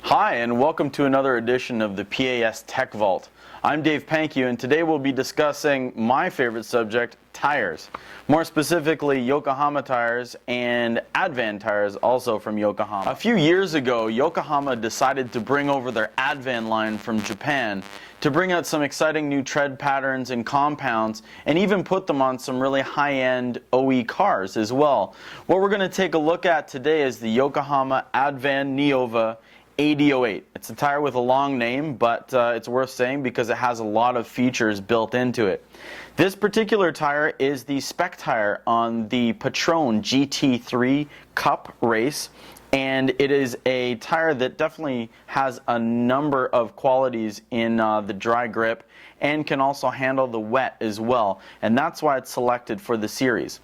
Hi, and welcome to another edition of the PAS Tech Vault. I'm Dave Pankew, and today we'll be discussing my favorite subject, tires. More specifically, Yokohama tires and Advan tires, also from Yokohama. A few years ago, Yokohama decided to bring over their Advan line from Japan to bring out some exciting new tread patterns and compounds, and even put them on some really high-end OE cars as well. What we're going to take a look at today is the Yokohama Advan Neova AD08. It's a tire with a long name, but it's worth saying because it has a lot of features built into it. This particular tire is the spec tire on the Patron GT3 Cup race, and it is a tire that definitely has a number of qualities in the dry grip and can also handle the wet as well, and that's why it's selected for the series.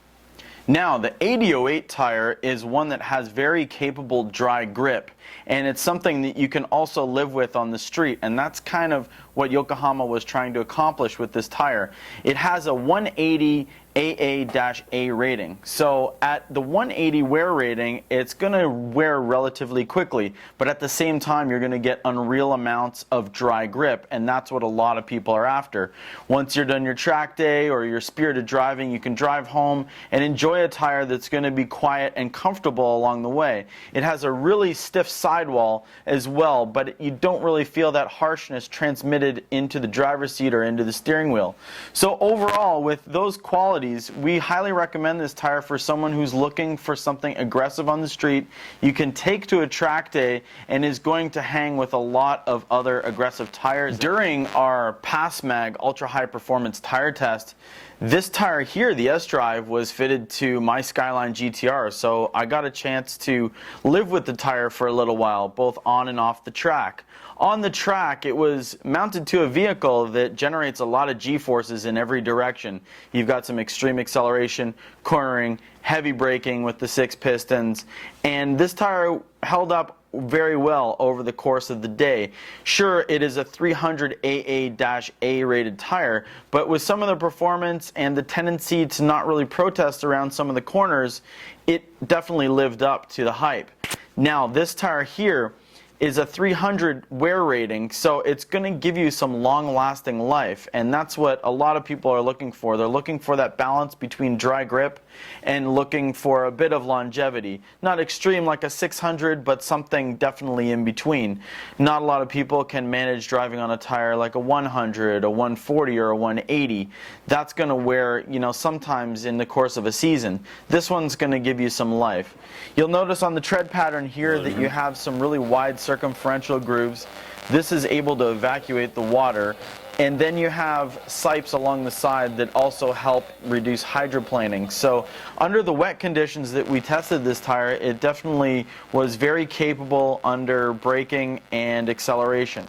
Now, the AD08 tire is one that has very capable dry grip, and it's something that you can also live with on the street, and that's kind of what Yokohama was trying to accomplish with this tire. It has a 180 AA-A rating. So at the 180 wear rating, it's going to wear relatively quickly, but at the same time you're going to get unreal amounts of dry grip, and that's what a lot of people are after. Once you're done your track day or your spirited driving, you can drive home and enjoy a tire that's going to be quiet and comfortable along the way. It has a really stiff sidewall as well, but you don't really feel that harshness transmitted into the driver's seat or into the steering wheel. So overall, with those qualities, we highly recommend this tire for someone who's looking for something aggressive on the street. You can take to a track day and is going to hang with a lot of other aggressive tires. During our PASMAG ultra high performance tire test, this tire here, the S.Drive, was fitted to my Skyline GTR, so I got a chance to live with the tire for a little while, both on and off the track. On the track, it was mounted to a vehicle that generates a lot of G-forces in every direction. You've got some extreme acceleration, cornering, heavy braking with the 6 pistons, and this tire held up very well over the course of the day. Sure, it is a 300 AA-A rated tire, but with some of the performance and the tendency to not really protest around some of the corners, it definitely lived up to the hype. Now, this tire here is a 300 wear rating, so it's going to give you some long-lasting life, and that's what a lot of people are looking for. They're looking for that balance between dry grip and looking for a bit of longevity. Not extreme like a 600, but something definitely in between. Not a lot of people can manage driving on a tire like a 100, a 140, or a 180. That's going to wear, sometimes in the course of a season. This one's going to give you some life. You'll notice on the tread pattern here that you have some really wide circumferential grooves. This is able to evacuate the water, and then you have sipes along the side that also help reduce hydroplaning. So under the wet conditions that we tested this tire, it definitely was very capable under braking and acceleration.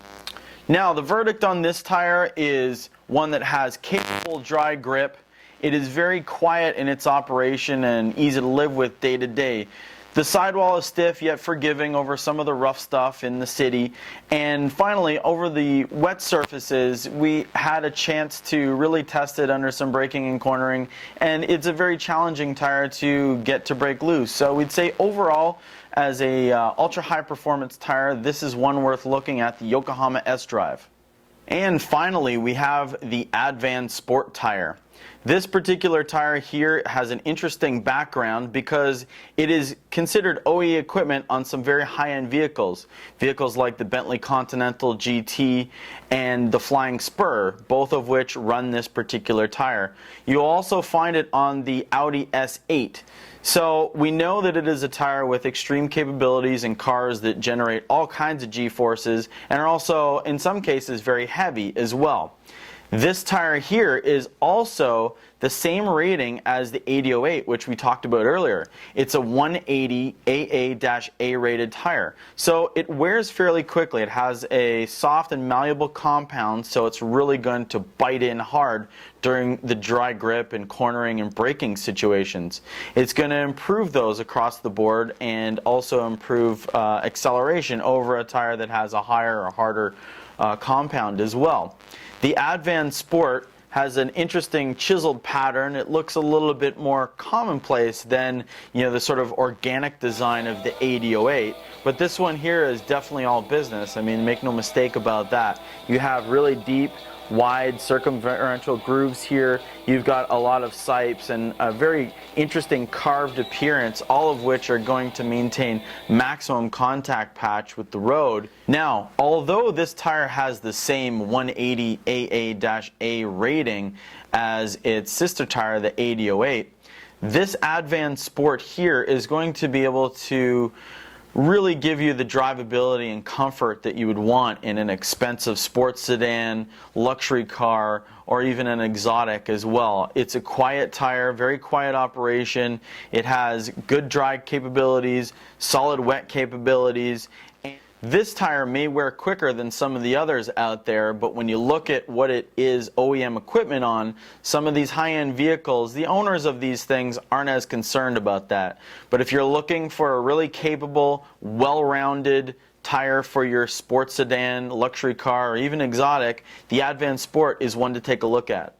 Now, the verdict on this tire is one that has capable dry grip. It is very quiet in its operation and easy to live with day to day. The sidewall is stiff yet forgiving over some of the rough stuff in the city. And finally, over the wet surfaces, we had a chance to really test it under some braking and cornering, and it's a very challenging tire to get to break loose. So we'd say overall, as a ultra high performance tire, this is one worth looking at, the Yokohama S.Drive. And finally, we have the Advan Sport tire. This particular tire here has an interesting background because it is considered OE equipment on some very high-end vehicles. Vehicles like the Bentley Continental GT and the Flying Spur, both of which run this particular tire. You'll also find it on the Audi S8. So we know that it is a tire with extreme capabilities in cars that generate all kinds of G-forces and are also, in some cases, very heavy as well. This tire here is also the same rating as the AD08, which we talked about earlier. It's a 180 AA-A rated tire. So it wears fairly quickly. It has a soft and malleable compound, so it's really going to bite in hard during the dry grip and cornering and braking situations. It's going to improve those across the board and also improve acceleration over a tire that has a higher or harder compound as well. The Advan Sport has an interesting chiseled pattern. It looks a little bit more commonplace than, you know, the sort of organic design of the AD08. But this one here is definitely all business. I mean, make no mistake about that. You have really deep, wide circumferential grooves here. You've got a lot of sipes and a very interesting carved appearance, all of which are going to maintain maximum contact patch with the road. Now, although this tire has the same 180 AA-A rating as its sister tire, the AD08, this Advan Sport here is going to be able to really give you the drivability and comfort that you would want in an expensive sports sedan, luxury car, or even an exotic as well. It's a quiet tire, very quiet operation. It has good dry capabilities, solid wet capabilities. This tire may wear quicker than some of the others out there, but when you look at what it is OEM equipment on, some of these high-end vehicles, the owners of these things aren't as concerned about that. But if you're looking for a really capable, well-rounded tire for your sports sedan, luxury car, or even exotic, the Advan Sport is one to take a look at.